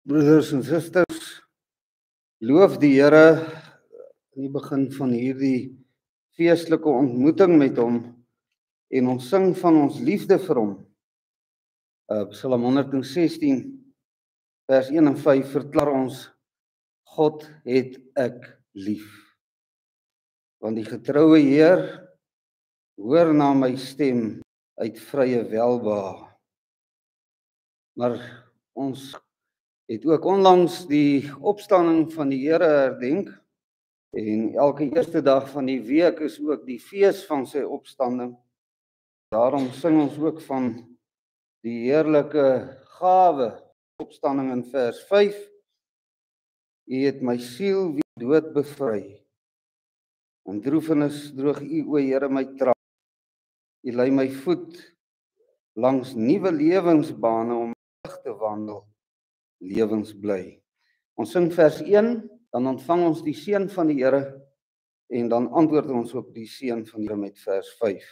Broeders en susters, loof die Here in die begin van hierdie feestelike ontmoeting met hom en ons sing van ons liefde vir hom. Psalm 116 vers 1 en 5 verklaar ons: God het ek lief. Want die getroue Heer hoor na my stem uit vrye welbehae. Maar ons het ook onlangs die opstanding van die Here herdenk en elke eerste dag van die week is ook die fees van sy opstanding. Daarom sing ons ook van die heerlike gawe, opstanding in vers 5. U het my siel wie dood bevry. In droefenis droog u, o Here, my traan. U lei my voet langs nuwe lewensbane om lig te wandel, lewensbly. Ons sing vers 1, dan ontvang ons die seën van die Here en dan antwoord ons op die seën van die Here met vers 5.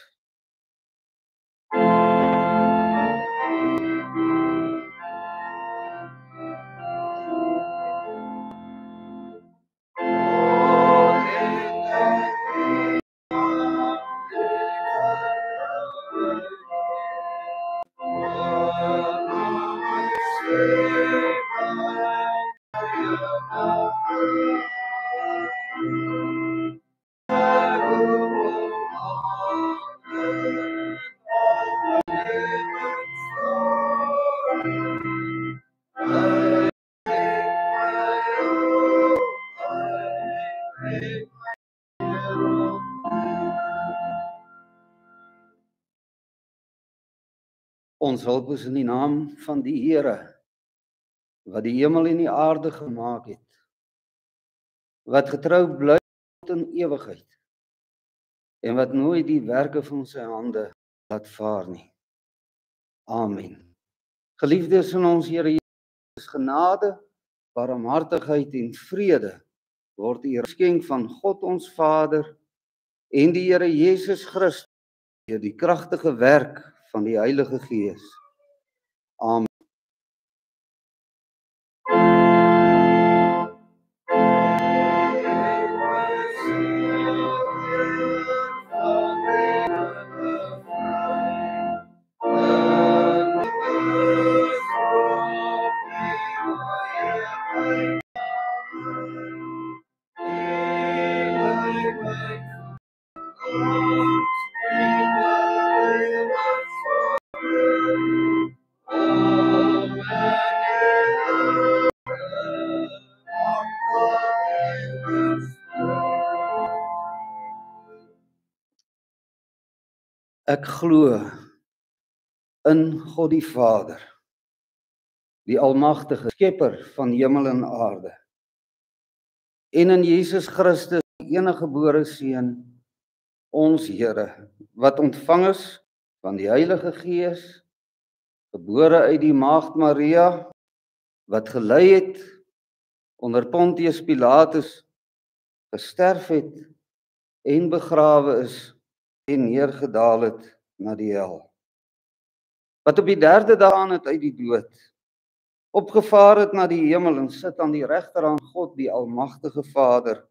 Ons hulp is in die naam van die Here, wat die hemel en die aarde gemaak het, wat getrou bly tot in ewigheid, en wat nooit die werke van sy hande laat vaar nie. Amen. Geliefdes in ons Here Jesus, genade, barmhartigheid en vrede word u geskenk van God ons Vader en die Here Jesus Christus deur die kragtige werk van die Heilige Gees. Amen. Ek glo in God die Vader, die almagtige skepper van hemel en aarde, en in Jesus Christus, die enige gebore Seun, ons Here, wat ontvang is van die Heilige Gees, gebore uit die maagd Maria, wat gelei het onder Pontius Pilatus, gesterf het en begrawe is en neergedaal het na die hel. Wat op die 3de dag aan het uit die dood, opgevaar het na die hemel en sit aan die regterhand God die almagtige Vader,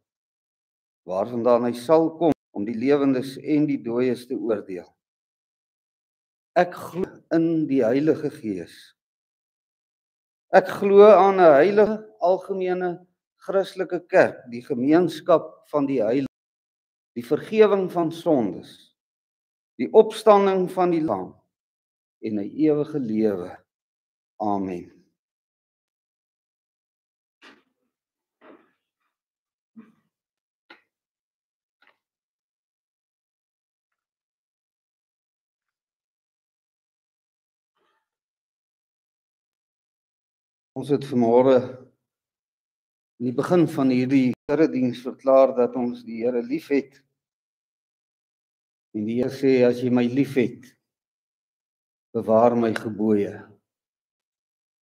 waarvandaan hy sal kom om die lewendes en die dooies te oordeel. Ek glo in die Heilige Gees. Ek glo aan 'n heilige, algemene, Christelike kerk, die gemeenskap van die heiliges, die vergifnis van sondes, die opstanding van die liggaam en 'n ewige lewe. Amen. Ons het vanmôre in die begin van hierdie erediens verklaar dat ons die Here liefhet. En die Here sê, as jy my liefhet, bewaar my gebooie.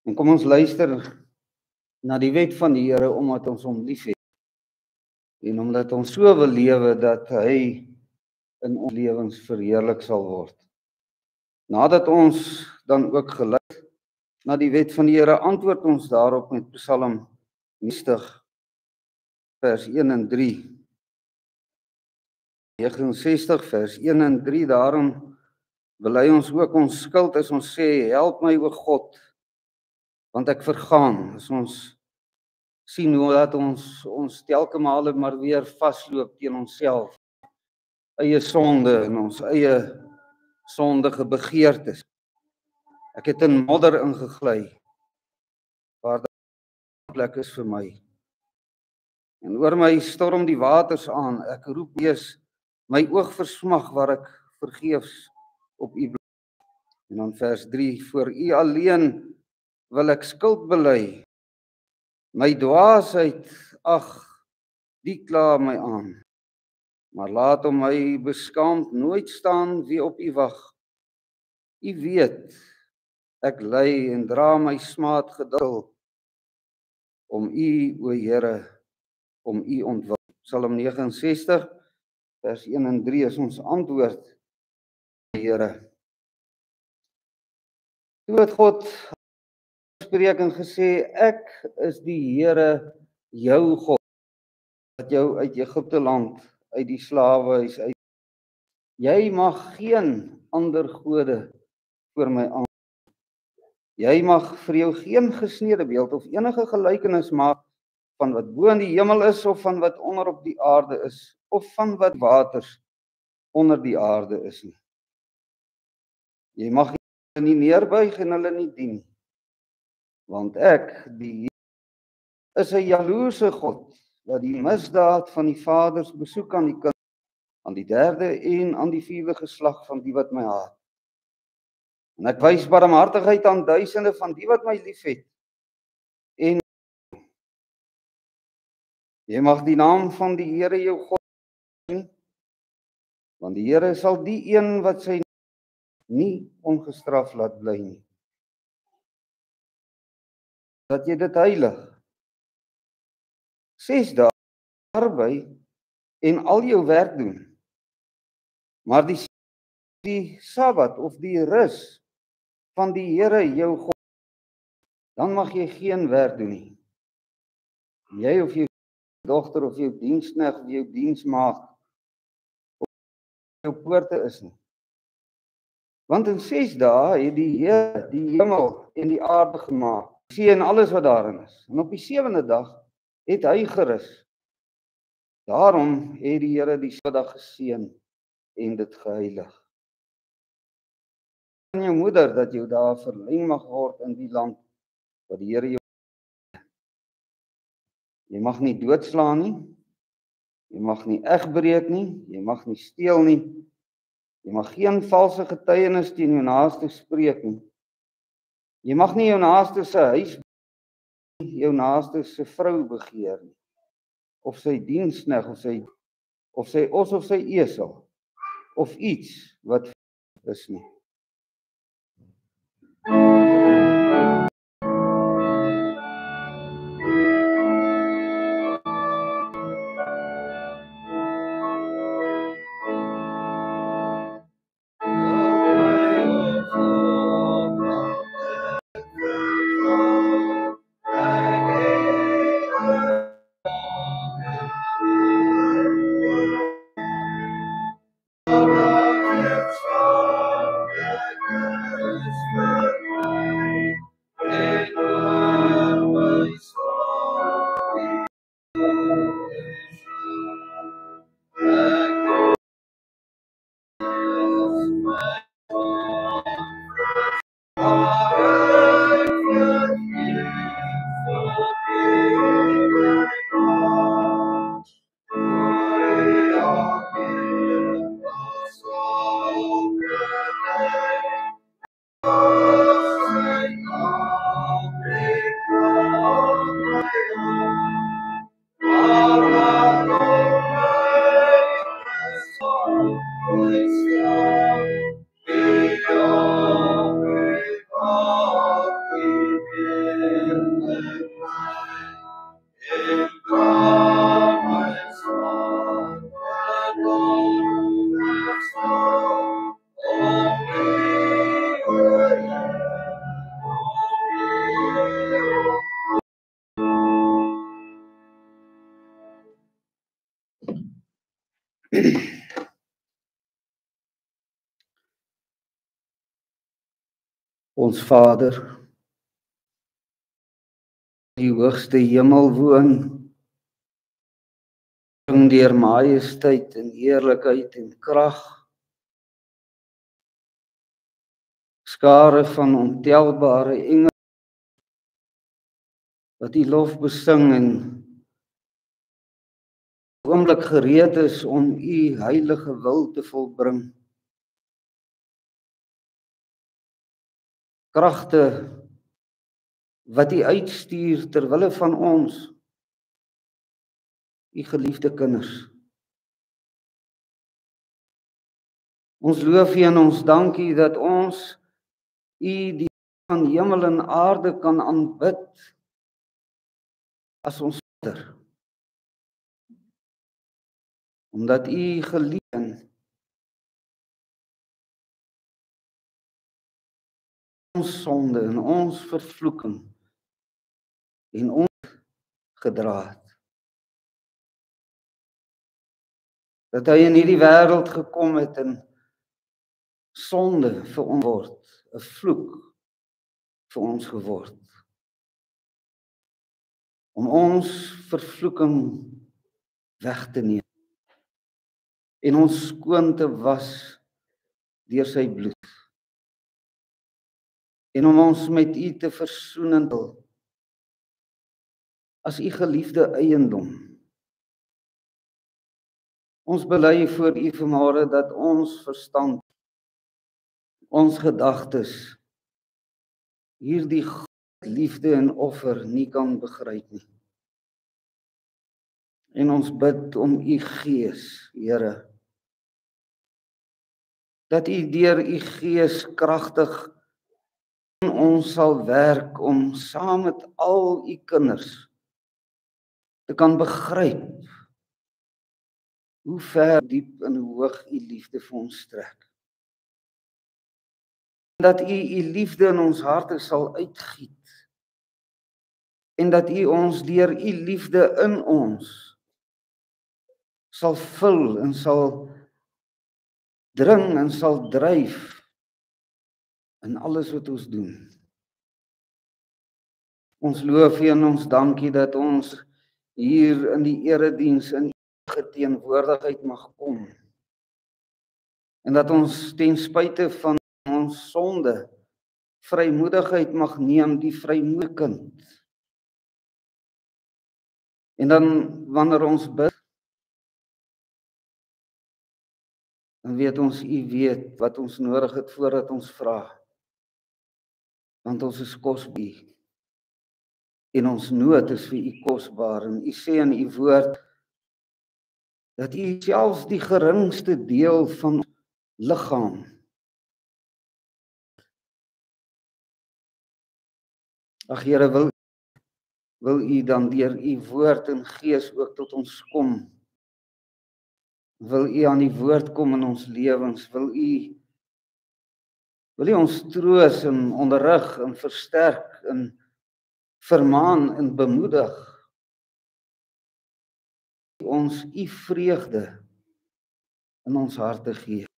En kom ons luister na die wet van die Here, omdat ons hom liefhet. En omdat ons so wil lewe, dat hy in ons lewens verheerlik sal word. Nadat ons dan ook geluister na die wet van die Here, antwoord ons daarop met Psalm 90, vers 1 en 3. 69 vers 1 en 3, daarom bely ons ook ons skuld as ons sê, help my o God, want ek vergaan. As ons sien hoe dat ons telke male maar weer vasloop teen onsself, eie sonde en ons eie sondige begeertes. Ek het in modder ingegly, waar daar plek is vir my. En oor my storm die waters aan, ek roep wees, my oog versmag waar ek vergeefs op u bly. En dan vers 3, voor u alleen wil ek skuld bely. My dwaasheid, ag, die kla my aan. Maar laat om my beskaamd nooit staan wie op u wag. U weet, ek ly en dra my smaad geduld. Om u, o Here, om u ontwil. Psalm 69, vers 1 en 3 is ons antwoord, Here. Toe het God gespreek en gesê, ek is die Here, jou God, wat jou uit Egipte land, uit die slawehuis uit. Jy mag geen ander gode voor my aan. Jy mag vir jou geen gesnede beeld of enige gelykenis maak van wat bo in die hemel is, of van wat onder op die aarde is, of van wat waters onder die aarde is nie. Jy mag hulle nie neerbuig en hulle nie dien, want ek, die Here, is 'n jaloerse God, wat die misdaad van die vaders besoek aan die kind, aan die derde en aan die vierde geslag van die wat my haat. En ek wys barmhartigheid aan duisende van die wat my liefhet. En jy mag die naam van die Here jou God sien, want die Here sal die een wat sy nie ongestraf laat bly nie. Dat jy dit heilig. 6 dae arbei en al jou werk doen. Maar die Sabbat of die rus van die Here jou God, dan mag jy geen werk doen nie. Jy of jou dogter of jou diensknegt of jou diensmaagd op jou poorte is nie. Want in 6 dae het die Here die hemel en die aarde gemaak, die see en alles wat daarin is. En op die 7de dag het hy gerus. Daarom het die Here die Sabbatdag geseën en dit geheilig. En jou moeder dat jou daar verleng mag word in die land wat die Here jou. Jy mag nie doodslaan nie. Jy mag nie egbreek nie. Jy mag nie steel nie. Jy mag geen valse getuienis teen jou naaste spreek nie. Jy mag nie jou naaste se huis, jou naaste se vrou begeer nie. Of sy diensknegt of sy os of sy esel of iets wat is nie. Ons Vader, die hoogste hemel woon, bring deur majesteit en heerlikheid en krag, skare van ontelbare engele wat U lof besing en oomblik gereed is om U heilige wil te volbring. Kragte wat U uitstuur ter wille van ons, U geliefde kinders. Ons loof U en ons dank U dat ons U die van hemel en aarde kan aanbid as ons Vader. Omdat U geliefd ons sonde en ons vervloeking en ons gedra het. Dat Hy in hierdie wêreld gekom het en sonde vir ons word, 'n vloek vir ons geword. Om ons vervloeking weg te neem en ons skoon te was deur sy bloed. En om ons met U te versoen as U geliefde eiendom. Ons bely voor U vanmôre dat ons verstand, ons gedagtes hierdie liefde en offer nie kan begryp nie. En ons bid om U Gees, Here, dat U deur U Gees kragtig in ons sal werk om saam met al U kinders te kan begryp hoe ver, diep en hoog U liefde vir ons strek. Dat U U liefde in ons harte sal uitgiet en dat U ons deur U liefde in ons sal vul en sal dring en sal dryf in alles wat ons doen. Ons loof U en ons dank U dat ons hier in die erediens in U teenwoordigheid mag kom. En dat ons ten spyte van ons sonde vrymoedigheid mag neem, die vrymoedige kind. En dan wanneer ons bid, dan weet ons U weet wat ons nodig het voordat ons vra. Want ons is kosbaar. En ons nood is vir U kosbaar. En U sê in U woord dat U selfs die geringste deel van liggaam Ag Here, wil U dan deur U woord en Gees ook tot ons kom. Wil U aan die woord kom in ons lewens? Wil U ons troos en onderrig en versterk en vermaan en bemoedig? Ons U vreugde in ons harte gee.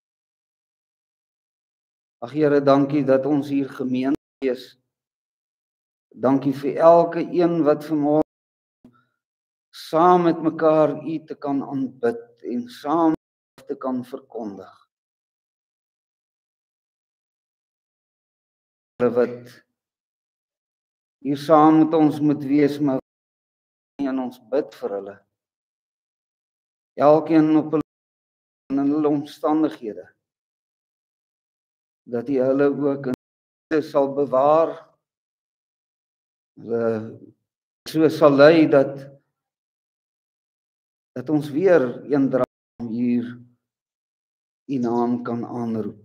Ag Here, dankie dat ons hier gemeente is. Dankie vir elke een wat vanmôre saam met mekaar U te kan aanbid en saam te kan verkondig. Wat hier saam met ons moet wees, maar en ons bid vir hulle. Elkeen op hulle omstandighede. Dat U hulle ook in sal bewaar. So sal lei dat ons weer eendag hier U naam kan aanroep.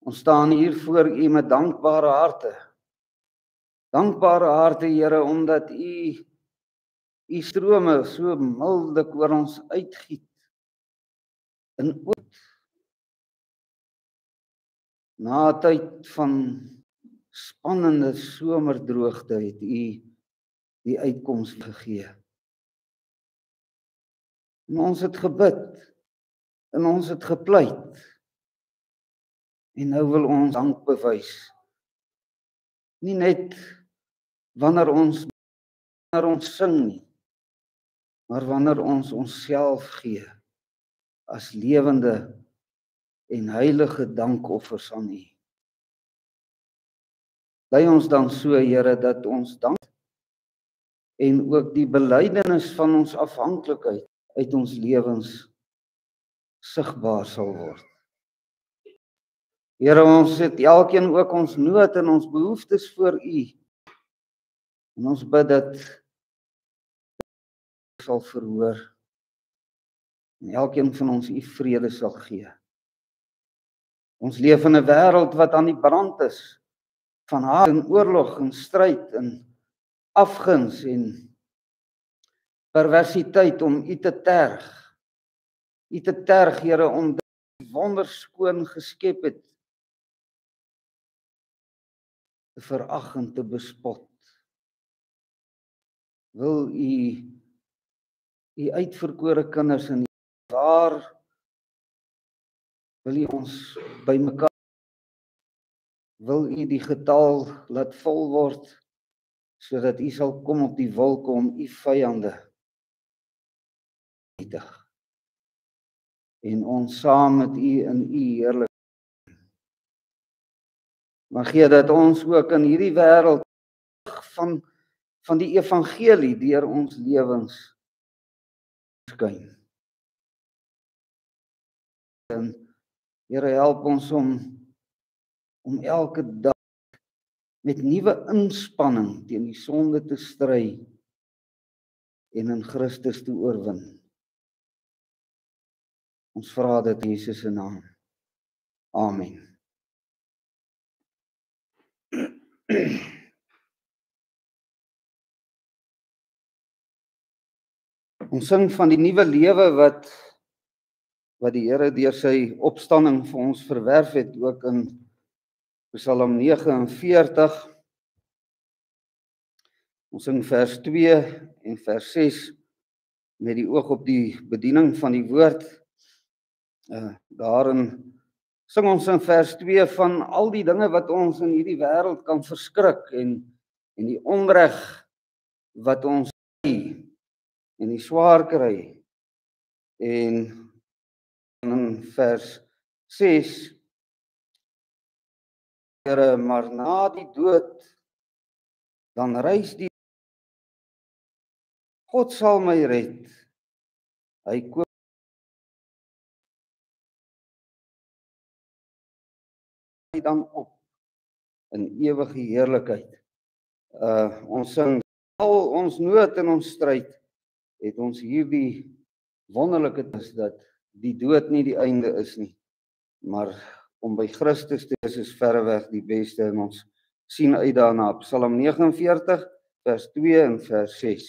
Ons staan hier voor U met dankbare harte. Dankbare harte, Here, omdat U strome so mildelik oor ons uitgiet. En ook na 'n tyd van spannende somerdroogte het U die uitkoms gegee. En ons het gebid. En ons het gepleit. En nou wil ons dank bewys. Nie net wanneer ons sing nie, maar wanneer ons onsself gee as lewende en heilige dankoffers aan U. Lei ons dan so, Here, dat ons dank en ook die belydenis van ons afhanklikheid uit ons lewens sigbaar sal word. Here, ons het elkeen ook ons nood en ons behoeftes voor U. En ons bid dat U sal verhoor en elkeen van ons U vrede sal gee. Ons leef in 'n wêreld wat aan die brand is van haat en oorlog en stryd en afguns en perversiteit om U te terg. U te terg, Here, om dit wonderskoon geskep het te verag en te bespot. Wil U uitverkore kinders in waar wil U ons bymekaar, wil U die getal laat vol word sodat U sal kom op die wolke om U vyande te vernietig. En ons saam met U in U heerlikheid. Maar gee dat ons ook in hierdie wêreld van die evangelie deur ons lewens skyn. En Here, help ons om elke dag met nuwe inspanning teen die sonde te stry en in Christus te oorwin. Ons vra dit in Jesus se naam. Amen. Ons sing van die nuwe lewe wat die Here deur sy opstanding vir ons verwerf het, ook in Psalm 49. Ons sing vers 2 en vers 6 met die oog op die bediening van die woord. Daarin sing ons in vers 2 van al die dinge wat ons in hierdie wêreld kan verskrik en die onreg wat ons en die swaar kry. En in vers 6, Here, maar na die dood dan reis die God sal my red. Hy koop my dan op in ewige heerlikheid. Ons sing al ons nood en ons stryd het ons hierdie wonderlike is dat die dood nie die einde is nie, maar om by Christus te wees is verreweg die beste en ons sien uit daarna. Psalm 49 vers 2 en vers 6.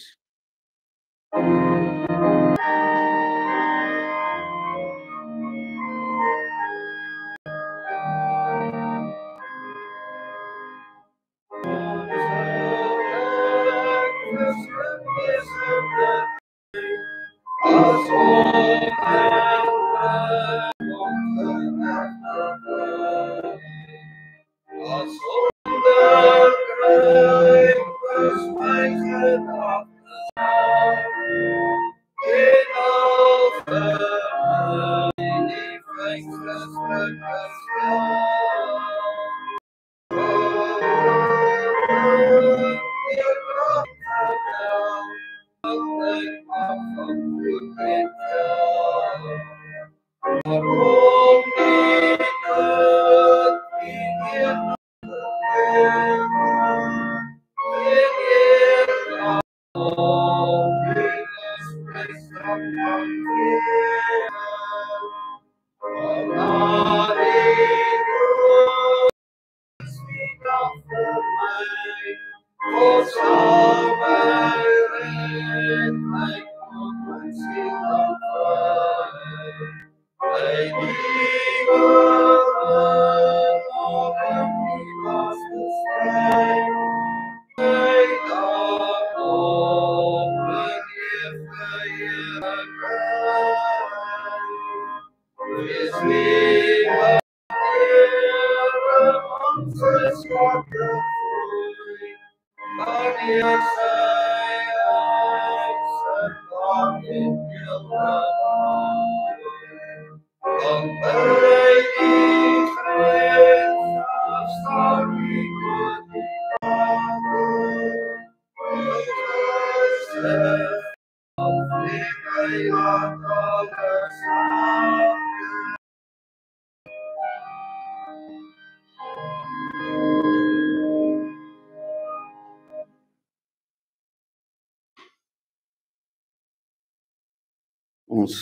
Ons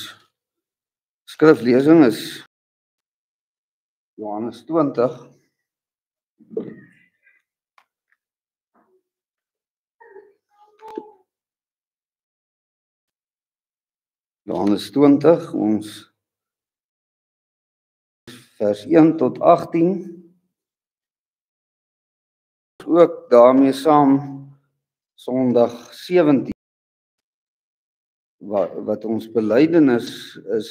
skriflesing is Johannes 20. Johannes 20, ons vers 1 tot 18. Ook daarmee saam Sondag 17. Wat ons belydenis is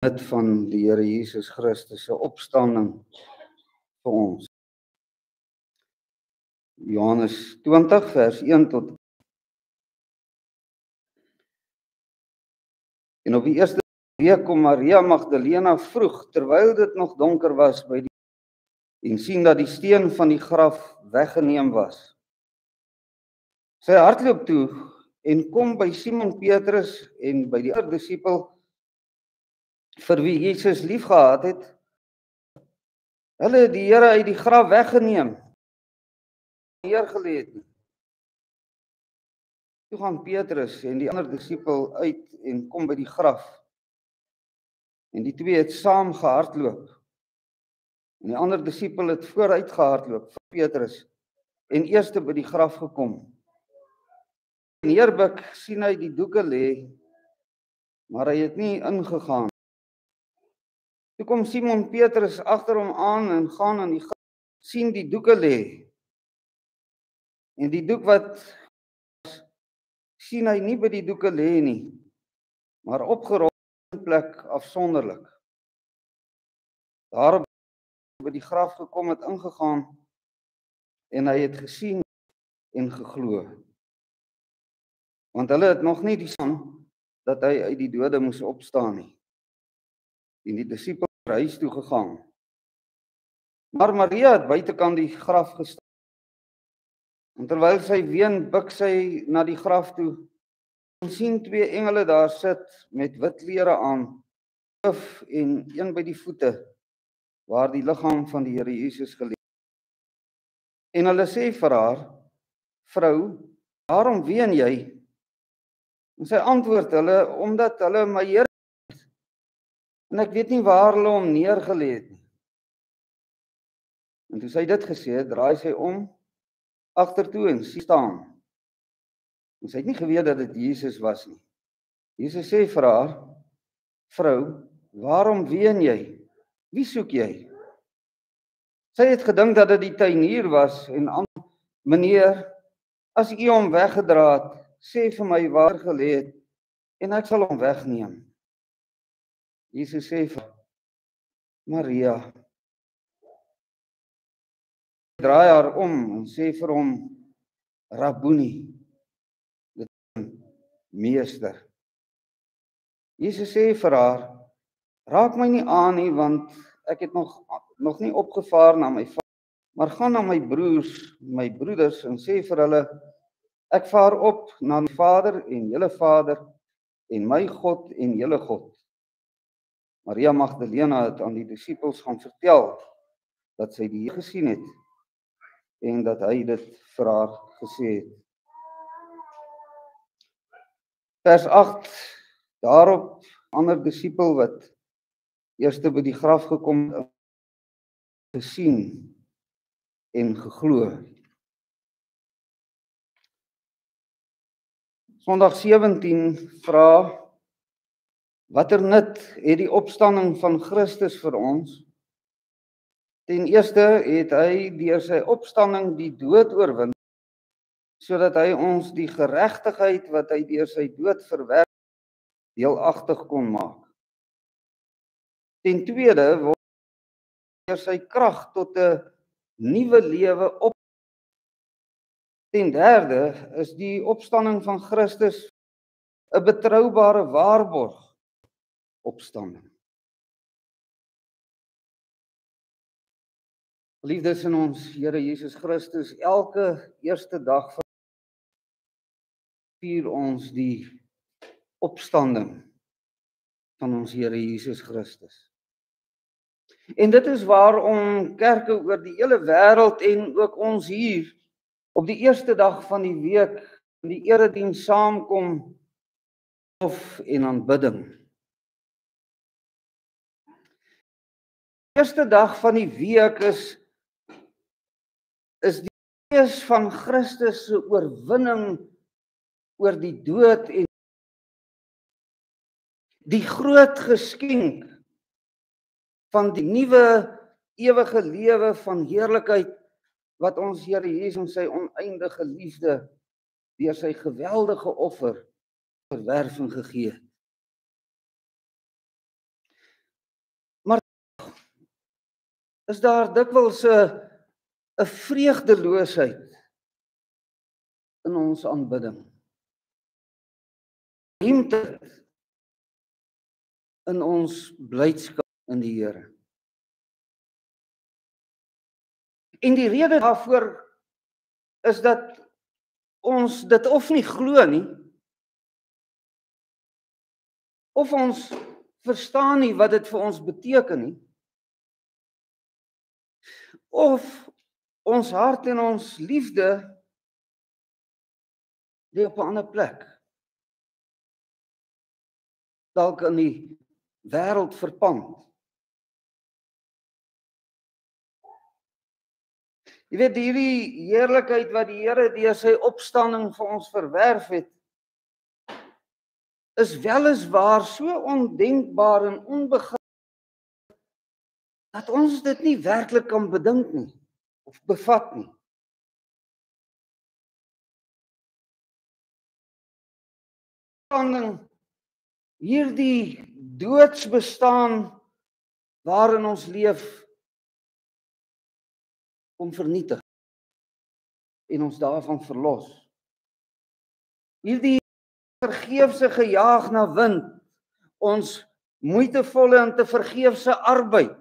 dit van die Here Jesus Christus se opstanding vir ons. Johannes 20 vers 1 tot. En op die eerste week kom Maria Magdalena vroeg, terwyl dit nog donker was by die en sien dat die steen van die graf weggeneem was. Sy hardloop toe en kom by Simon Petrus en by die ander disipel vir wie Jesus liefgehad het. Hulle het die Here uit die graf weggeneem, neergelê het. Toe gaan Petrus en die ander disipel uit en kom by die graf. En die twee het saam gehardloop. En die ander disipel het vooruit gehardloop vir Petrus en eers by die graf gekom. Neerbuk sien hy die doeke lê, maar hy het nie ingegaan. Toe kom Simon Petrus agter hom aan en gaan aan die graf, sien die doeke lê. En die doek wat sien hy nie by die doeke lê nie, maar opgerol in plek afsonderlik. Daarop by die graf gekom het ingegaan en hy het gesien en geglo. Want hulle het nog nie die son dat hy uit die dode moes opstaan nie. En die disipels het huis toe gegaan. Maar Maria het buitekant die graf gestaan. En terwyl sy ween, buig sy na die graf toe. En sien twee engele daar sit met wit klere aan, hoof en een by die voete, waar die liggaam van die Here Jesus gelê het. En hulle sê vir haar, vrou, waarom ween jy? En sy antwoord hulle, omdat hulle my Here het, en ek weet nie waar hulle hom neergelê het nie. En toe sy dit gesê het, draai sy om, agtertoe en staan. En sy het nie geweet dat dit Jesus was nie. Jesus sê vir haar, vrou, waarom ween jy? Wie soek jy? Sy het gedink dat dit die tuinier was en antwoord, meneer, as u hom weggedra het, sê vir my waar gelê het en ek sal hom wegneem. Jesus sê vir Maria. Draai haar om en sê vir hom, Rabboni, dit meester. Jesus sê vir haar, raak my nie aan nie, want ek het nog nie opgevaar na my vader, maar gaan na my broeders en sê vir hulle, ek vaar op na my Vader en julle Vader en my God en julle God. Maria Magdalena het aan die disipels gaan vertel dat sy die Here gesien het en dat hy dit vir haar gesê het. Vers 8, daarop ander disipel wat eerste by die graf gekom het, gesien en geglo. Sondag 17 vra, watter nut het die opstanding van Christus vir ons? Ten eerste het hy deur sy opstanding die dood oorwin, sodat hy ons die geregtigheid wat hy deur sy dood verwerf, deelagtig kon maak. Ten tweede word deur sy krag tot 'n nuwe lewe op. Ten derde is die opstanding van Christus 'n betroubare waarborg opstanding. Liefdes in ons Here Jesus Christus, elke eerste dag van vier ons die opstanding van ons Here Jesus Christus. En dit is waarom kerke oor die hele wêreld en ook ons hier op die eerste dag van die week in die erediens saamkom of en aanbidding. Die eerste dag van die week is die fees van Christus se oorwinning oor die dood en die groot geskenk van die nuwe ewige lewe van heerlikheid wat ons Here Jesus in sy oneindige liefde deur sy geweldige offer verwerf en gegee het. Maar is daar dikwels 'n vreugdeloosheid in ons aanbidding. Ruimte in ons blydskap in die Here. En die rede daarvoor is dat ons dit of nie glo nie, of ons verstaan nie wat dit vir ons beteken nie, of ons hart en ons liefde lê op 'n ander plek. Dalk in die wêreld verpand. Jy weet, hierdie heerlikheid wat die Here deur sy opstanding vir ons verwerf het, is weliswaar so ondenkbaar en onbegryplik dat ons dit nie werklik kan bedink nie of bevat nie. Hierdie doodsbestaan waarin ons leef om vernietig en ons daarvan verlos. Hierdie vergeefse gejaag na wind, ons moeitevolle en te vergeefse arbeid,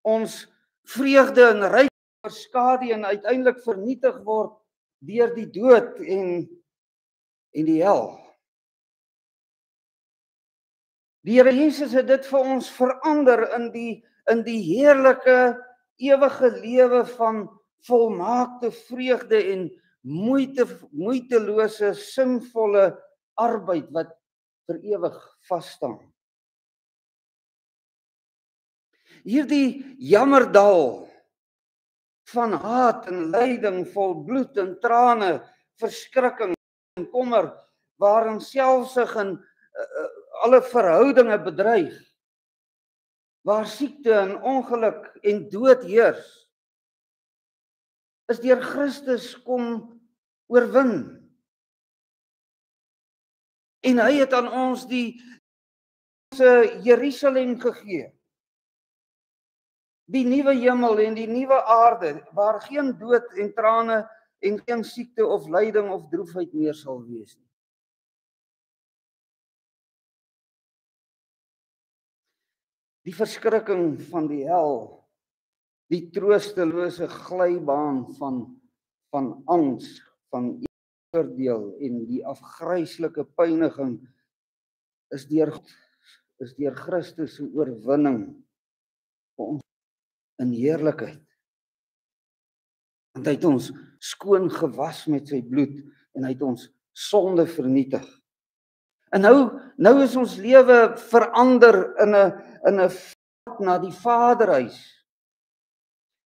ons vreugde en ryk verskadu en uiteindelik vernietig word deur die dood en die hel. Die Here Jesus het dit vir ons verander in die heerlike ewige lewe van volmaakte vreugde en moeitelose sinvolle arbeid wat vir ewig vas staan. Hierdie jammerdal van haat en lyding, vol bloed en trane, verskrikking en kommer, waarin selfsug en alle verhoudinge bedreig, waar siekte en ongeluk en dood heers, is deur Christus kom oorwin. En hy het aan ons die Jerusalem gegee. Die nuwe hemel en die nuwe aarde, waar geen dood en trane en geen siekte of lyding of droefheid meer sal wees nie. Die verskrikking van die hel, die troostelose glybaan van angs, van oordeel en die afgryslike pyniging is deur Christus se oorwinning vir ons in heerlikheid. Want hy het ons skoon gewas met sy bloed en hy het ons sonde vernietig. En nou is ons lewe verander in 'n pad na die Vaderhuis.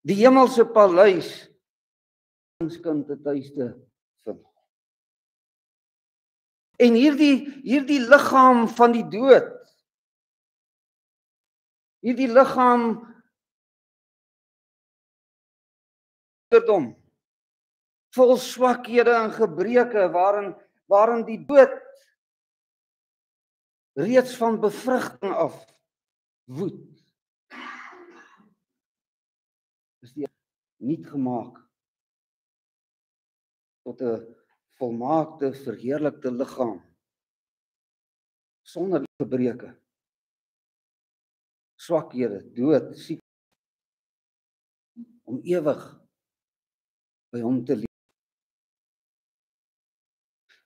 Die hemelse paleis, ons kind te tuiste vind. En hierdie liggaam van die dood, hierdie liggaam vol swakhede en gebreke waarin die dood reeds van bevrugting af woed, is die niet gemaak tot 'n volmaakte, verheerlikte liggaam sonder gebreke, swakhede, dood, siek, om ewig by hom te leef.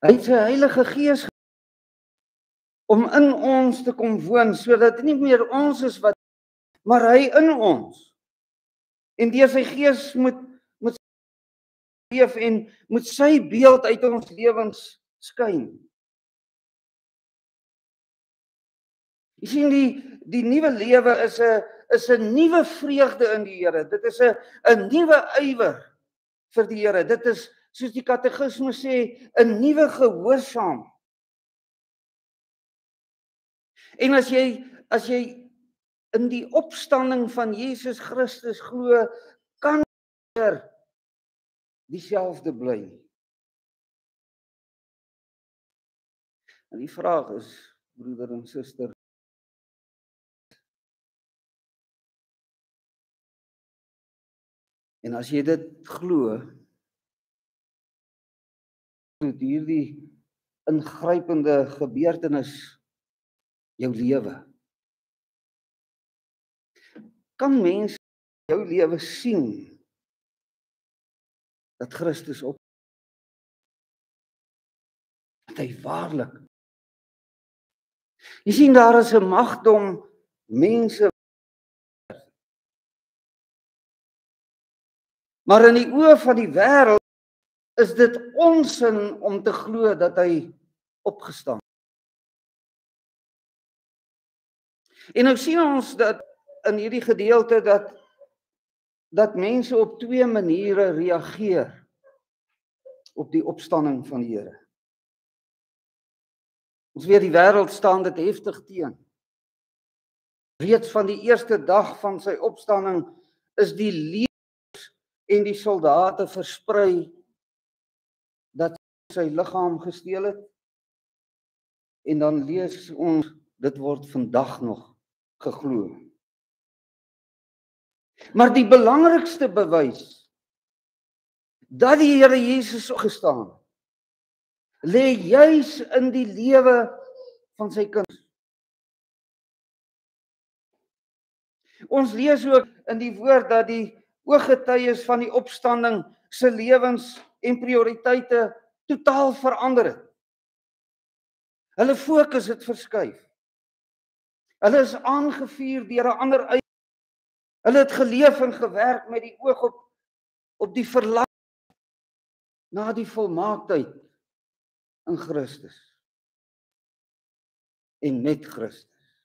Hy het sy Heilige Gees om in ons te kom woon, sodat dit nie meer ons is wat, maar hy in ons. En deur sy Gees moet leef en moet sy beeld uit ons lewens skyn. Jy sien, die nuwe lewe is 'n nuwe vreugde in die Here. Dit is 'n nuwe ywer vir die Here. Dit is, soos die katekismes sê, 'n nuwe gehoorsaam. En as jy in die opstanding van Jesus Christus glo, kan jy dieselfde bly. En die vraag is, broeder en suster, en as jy dit glo, moet hierdie ingrypende gebeurtenis jou lewe. Kan mense jou lewe sien dat Christus op, dat hy waarlik. Jy sien, daar is 'n magdom mense, maar in die oë van die wêreld is dit onsin om te glo dat hy opgestaan. En nou sien ons dat in hierdie gedeelte dat mense op twee maniere reageer op die opstanding van die Here. Ons weet die wêreld staan dit heftig teen. Reeds van die eerste dag van sy opstanding is die leeu's en die soldate versprei dat sy liggaam gesteel het. En dan lees ons, dit word vandag nog geglo. Maar die belangrikste bewys dat die Here Jesus opgestaan lê juis in die lewe van sy kinders. Ons lees ook in die woord dat die ooggetuies van die opstanding se lewens en prioriteite totaal verander het. Hulle fokus het verskuif. Hulle is aangevuur deur 'n ander eie. Hulle het geleef en gewerk met die oog op die verlang na die volmaaktheid in Christus en met Christus.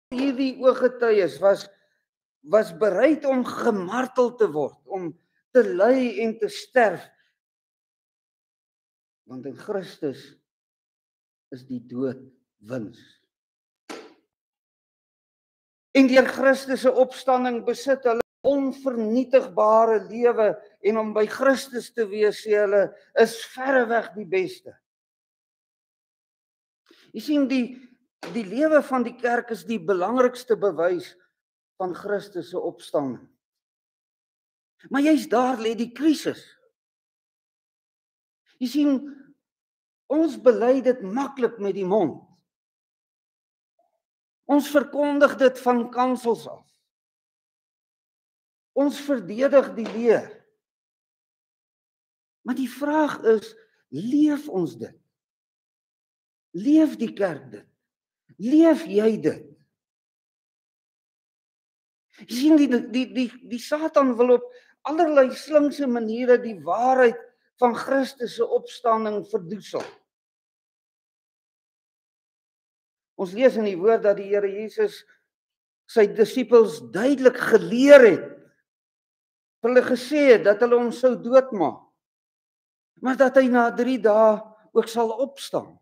Hierdie ooggetuies was bereid om gemartel te word, om te ly en te sterf, want in Christus is die dood wins. En deur Christus se opstanding besit hulle onvernietigbare lewe, en om by Christus te wees, sê hulle, is verreweg die beste. Jy sien, die lewe van die kerk is die belangrikste bewys van Christus se opstanding. Maar juist daar lê die krisis. Jy sien, ons bely dit maklik met die mond. Ons verkondig dit van kansels af. Ons verdedig die leer. Maar die vraag is, leef ons dit? Leef die kerk dit? Leef jy dit? Jy sien, die Satan wil op allerlei slinkse maniere die waarheid van Christus se opstanding verdoesel. Ons lees in die woord dat die Here Jesus sy disippels duidelik geleer het, hulle gesê het dat hulle hom sou doodmaak, maar dat hy na 3 dae ook sal opstaan.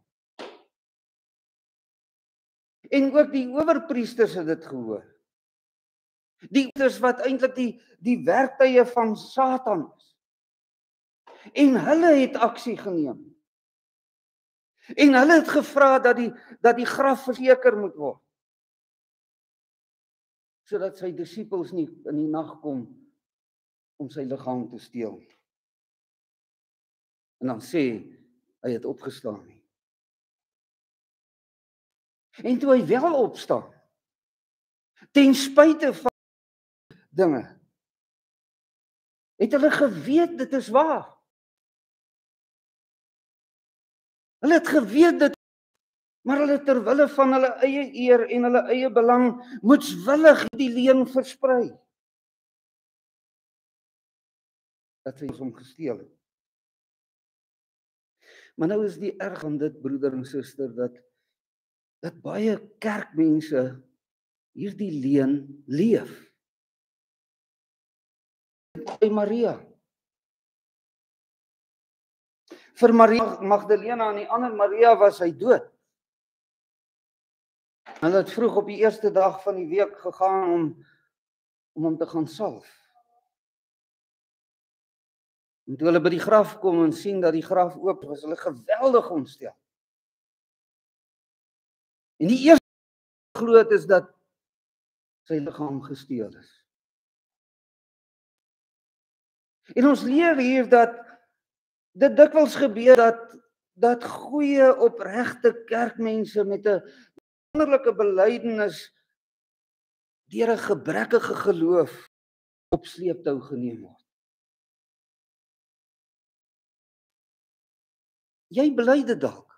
En ook die owerpriesters het dit gehoor. Die priesters wat eintlik die werktuie van Satan is. En hulle het aksie geneem. En hulle het gevra dat die graf verseker moet word, sodat sy disippels nie in die nag kom om sy liggaam te steel. En dan sê hy het opgestaan nie. En toe hy wel opstaan, ten spyte van dinge, het hulle geweet dit is waar. Hulle het geweet dit, maar hulle ter wille van hulle eie eer en hulle eie belang moetswillig die leuen versprei. Dat hy hom gesteel het. Maar nou is die erg van dit, broeder en suster, dat baie kerkmense hierdie leuen leef. By Maria. Vir Maria Magdalena en die ander Maria was hy dood. Hulle het vroeg op die eerste dag van die week gegaan om hom te gaan salf. En toe hulle by die graf kom en sien dat die graf oop was, hulle geweldig ontstel. En die eerste glo is dat sy liggaam gesteel is. En ons leer hier dat dit dikwels gebeur dat goeie opregte kerkmense met 'n wonderlike belydenis deur 'n gebrekkige geloof op sleeptou geneem word. Jy bely dit dalk.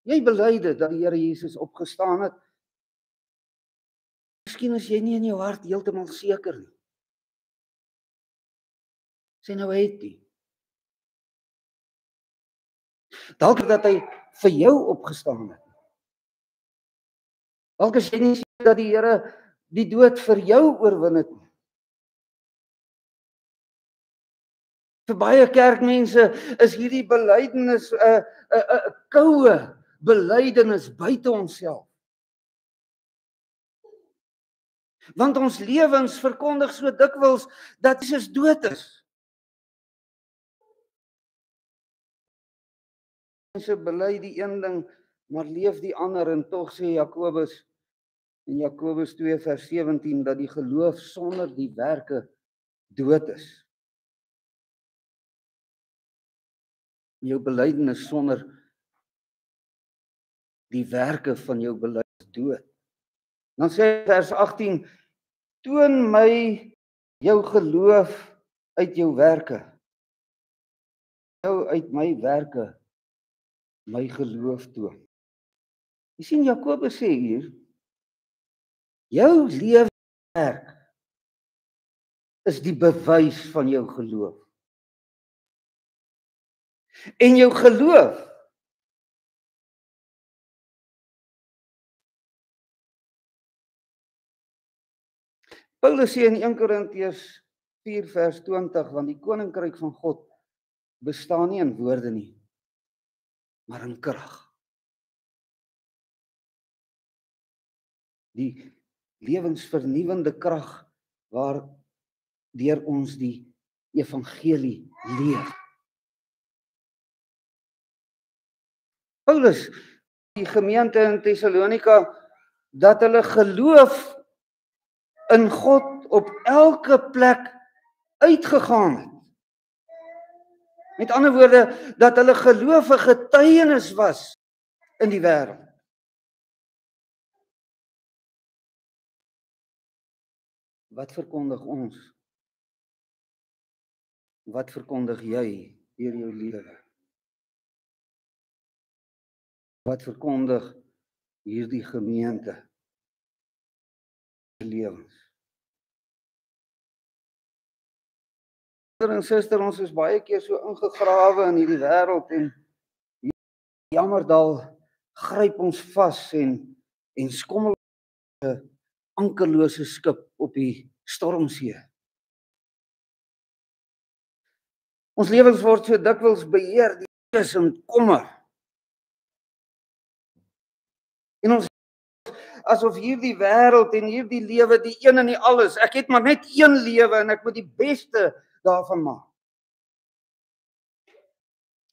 Jy bely dit dat die Here Jesus opgestaan het. Miskien is jy nie in jou hart heeltemal seker nie. Sê nou het jy. Dalk dat hy vir jou opgestaan het. Dalk is jy nie seker dat die Here die dood vir jou oorwin het nie. Vir baie kerkmense is hierdie belydenis 'n koue belydenis buite onsself. Want ons lewens verkondig so dikwels dat Jesus dood is. Mense bely die een ding, maar leef die ander, en tog sê Jakobus in Jakobus 2 vers 17 dat die geloof sonder die werke dood is. Jou belydenis sonder die werke van jou belydenis dood. Dan sê vers 18, toon my jou geloof uit jou werke. Jou uit my werke my geloof toon. Jy sien Jakobus sê hier, jou leefwerk is die bewys van jou geloof. En jou geloof Paulus sê in 1 Korintiërs 4 vers 20, want die koninkryk van God bestaan nie in woorde nie, maar in krag. Die lewensvernuwende krag waardeur ons die evangelie leef. Paulus, die gemeente in Thessalonika, dat hulle geloof in God op elke plek uitgegaan het. Met ander woorde, dat hulle geloof 'n getuienis was in die wêreld. Wat verkondig ons? Wat verkondig jy deur jou lewe? Wat verkondig hierdie gemeente lewens? Broer en suster, ons is baie keer so ingegrawe in hierdie wêreld en jammer daal gryp ons vas en skommel 'n ankerlose skip op die stormsee. Ons lewens word so dikwels beheer deur vrees en kommer. En ons asof hierdie wêreld en hierdie lewe die een en die alles. Ek het maar net een lewe en ek moet die beste daarvan maak.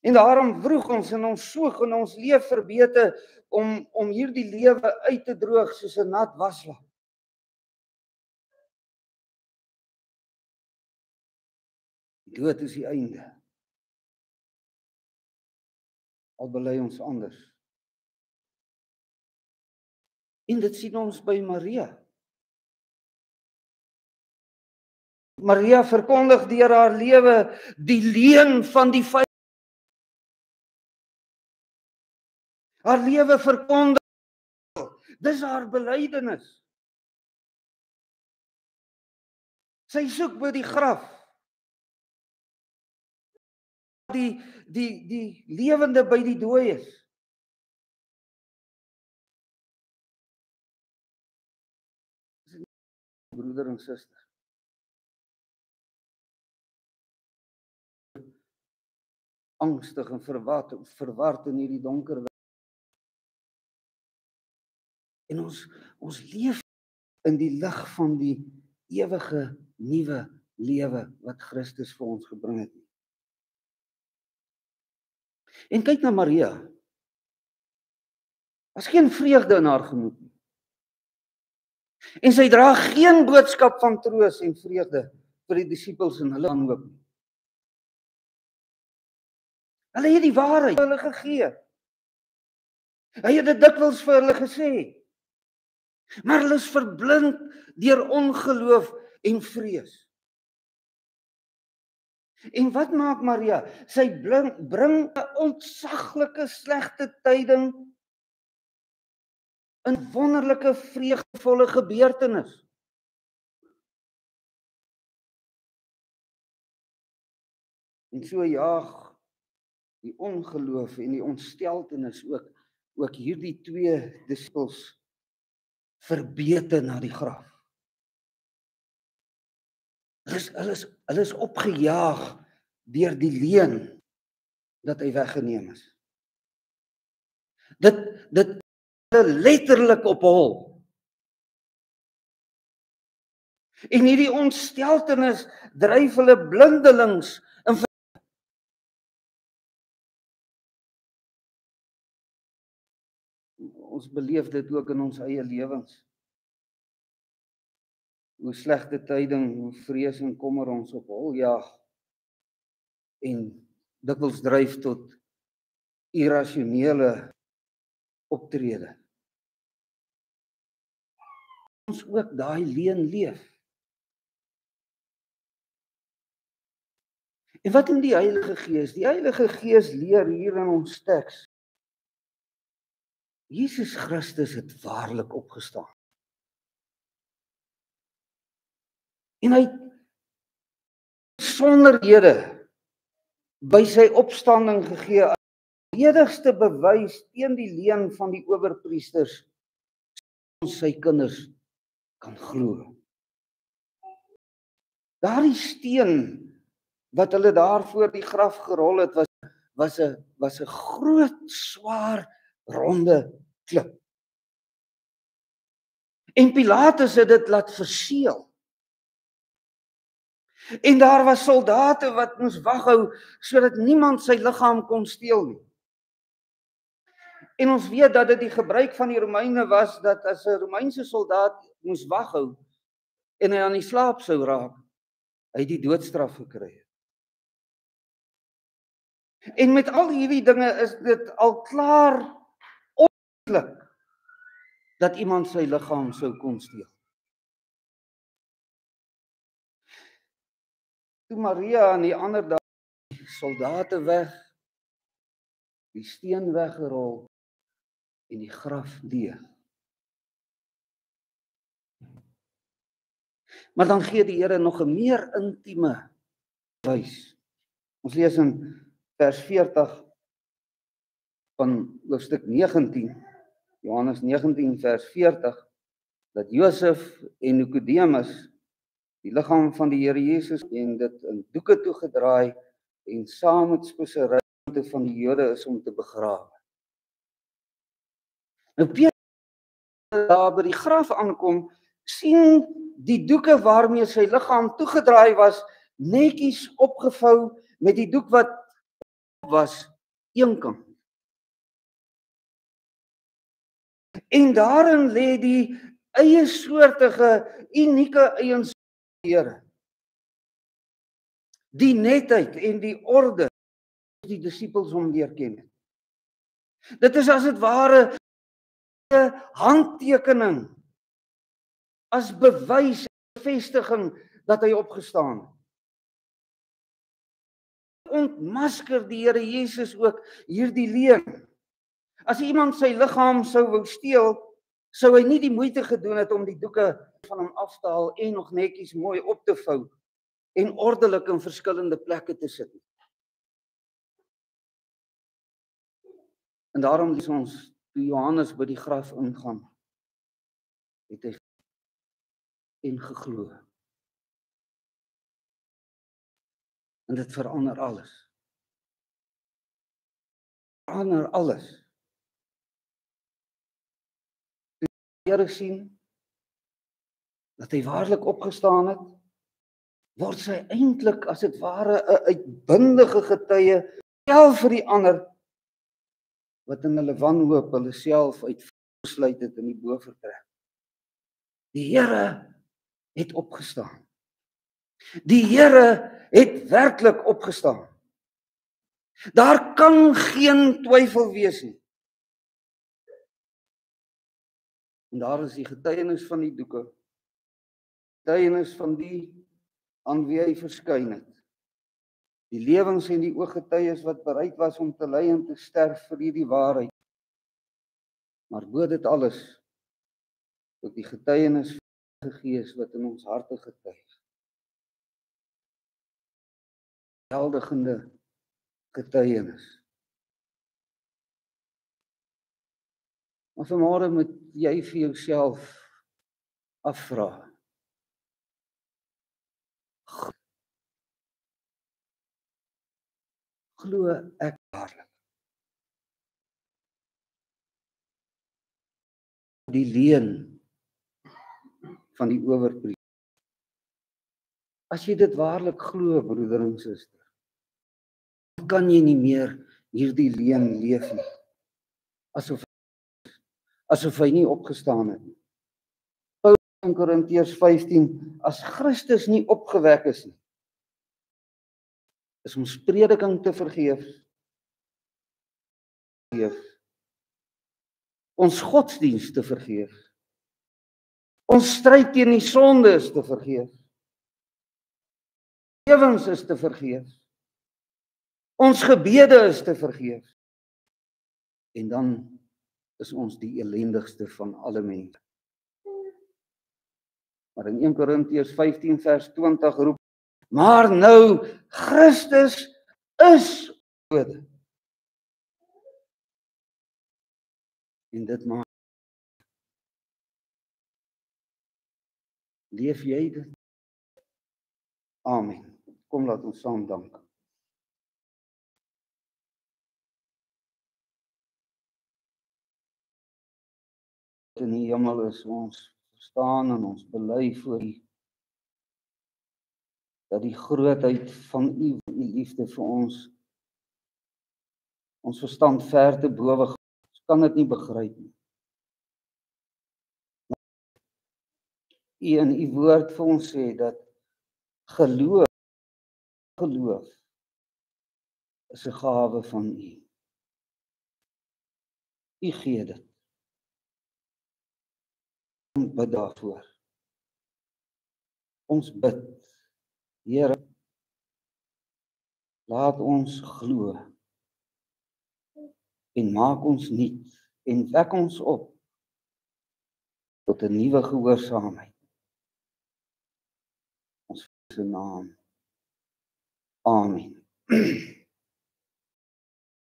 En daarom vroeg ons en ons soek en ons leef verbete om hierdie lewe uit te droog soos 'n nat waslap. Dood is die einde. Al bely ons anders. En dit sien ons by Maria. Maria verkondig deur haar lewe die leuen van die vyand. Haar lewe verkondig, dis haar belydenis. Sy soek by die graf. Die lewende by die dooies. Broeder en suster. Angstig en verward in hierdie donker wêreld. En ons leef in die lig van die ewige nuwe lewe wat Christus vir ons gebring het. En kyk na Maria. Daar's geen vreugde in haar gemoed nie. En sy dra geen boodskap van troos en vreugde vir die disippels en hulle aanhoop nie. Hulle het die waarheid vir hulle gegee. Hy het dit dikwels vir hulle gesê. Maar hulle is verblind deur ongeloof en vrees. En wat maak Maria? Sy bring 'n ontsaglike slegte tyding, 'n wonderlike vreugdevolle gebeurtenis. En so jaag die ongeloof en die ontsteltenis ook hierdie twee disippels verbete na die graf. Hulle is opgejaag deur die leuen dat hy weggeneem is. Dit letterlik op hol. En hierdie ontsteltenis dryf hulle blindelings in. Ons beleef dit ook in ons eie lewens. Hoe slegte tyding, hoe vrees en kommer ons op hol jaag en dikwels dryf tot irrasionele optrede. Ons ook daai leuen leef. En wat doen die Heilige Gees? Die Heilige Gees leer hier in ons teks. Jesus Christus het waarlik opgestaan. En hy het besonderhede by sy opstanding gegee as die ledigste bewys teen die leuen van die owerpriesters ons sy kinders kan glo. Daardie steen wat hulle daar voor die graf gerol het was 'n groot, swaar, ronde klip. En Pilatus het dit laat verseël. En daar was soldate wat moes waghou sodat niemand sy liggaam kon steel nie. En ons weet dat dit die gebruik van die Romeine was dat as 'n Romeinse soldaat moes waghou en hy aan die slaap sou raak, hy die doodstraf gekry het. En met al hierdie dinge is dit al klaar onmoontlik dat iemand sy liggaam sou kon steel. Toe Maria en die ander dae die soldate weg, die steen weggerol en die graf leeg. Maar dan gee die Here nog 'n meer intieme wys. Ons lees in vers 40 van hoofstuk 19, Johannes 19 vers 40, dat Josef en Nikodemus die liggaam van die Here Jesus en dit in doeke toegedraai en saam met spesery van die Jode is om te begrawe. Nou Petrus daar by die graf aankom, sien die doeke waarmee sy liggaam toegedraai was netjies opgevou met die doek wat was eenkant. En daarin lê die eie soortige, unieke eienskap van die Here. Die netheid en die orde die disippels hom leer ken het. Dit is as dit ware 'n handtekening as bewys en bevestiging dat hy opgestaan het. Ontmasker die Here Jesus ook hierdie leuen. As iemand sy liggaam sou wou steel, sou hy nie die moeite gedoen het om die doeke van hom af te haal en nog netjies mooi op te vou en ordelik in verskillende plekke te sit. En daarom lees ons toe Johannes by die graf ingaan, het hy en geglo. En dit verander alles. Verander alles. Toe die Here sien dat hy waarlik opgestaan het, word sy eintlik as dit ware 'n uitbundige getuie self vir die ander wat in hulle wanhoop hulle self uitgesluit het in die bovertrek. Die Here het opgestaan. Die Here het werklik opgestaan. Daar kan geen twyfel wees nie. En daar is die getuienis van die doeke. Getuienis van die aan wie hy verskyn het. Die lewens en die ooggetuies wat bereid was om te ly en te sterf vir hierdie waarheid. Maar bo dit alles ook die getuienis van die Gees wat in ons harte getuig. Heldigende getuienis. Maar vanmôre moet jy vir jouself afvra. Glo ek waarlik die leuen van die owerpriester? As jy dit waarlik glo, broeder en suster, kan jy nie meer hierdie leuen leef nie. Asof hy nie opgestaan het nie. Paulus in Korintiërs 15, as Christus nie opgewek is nie, is ons prediking te vergeefs. Ons godsdienst te vergeefs. Ons stryd teen die sonde is te vergeefs. Lewens is te vergeefs. Ons gebede is te vergeefs. En dan is ons die ellendigste van alle mense. Maar in 1 Korintiërs 15 vers 20 roep, maar nou Christus is Gode. En dit maak. Leef jy dit? Amen. Kom laat ons saam dank. In die hemel is ons verstaan en ons bely voor U dat die grootheid van U liefde vir ons verstand ver te bowe gaan. Ons kan dit nie begryp nie. U in U woord vir ons sê dat geloof is 'n gawe van U. U gee dit. Ons bid daarvoor. Ons bid, Here, laat ons glo en maak ons nuut en wek ons op tot 'n nuwe gehoorsaamheid. Ons se naam. Amen.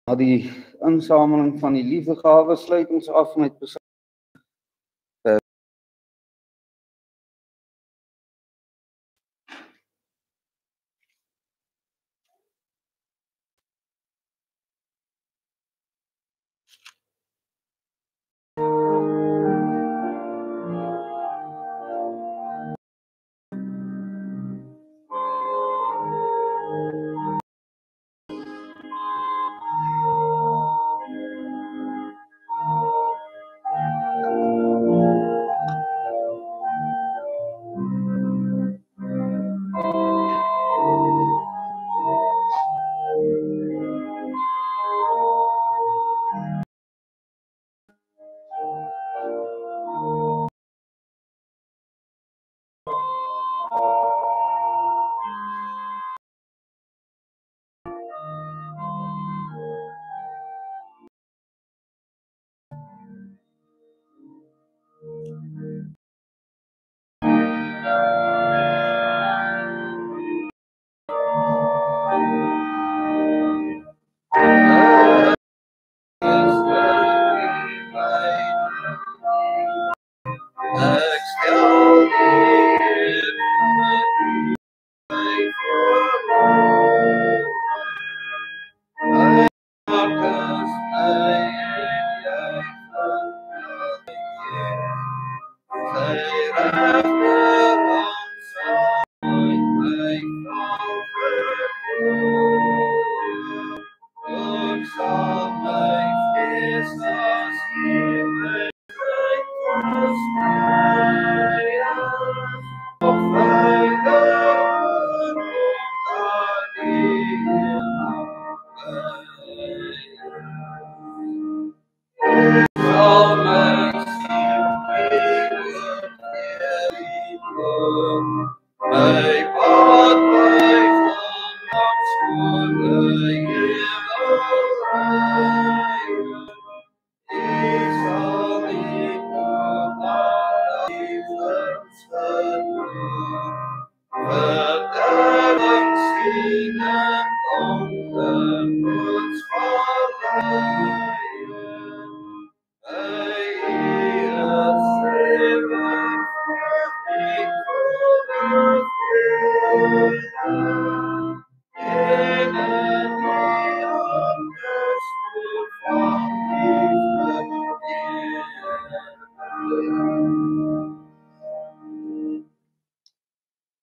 Na die insameling van die liefdegawe sluit ons af met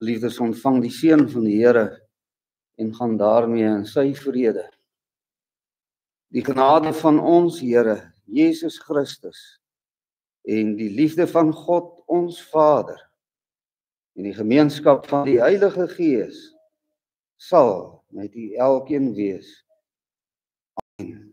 Liefdes, ontvang die seën van die Here en gaan daarmee in sy vrede. Die genade van ons Here Jesus Christus en die liefde van God ons Vader en die gemeenskap van die Heilige Gees sal met u elkeen wees. Amen.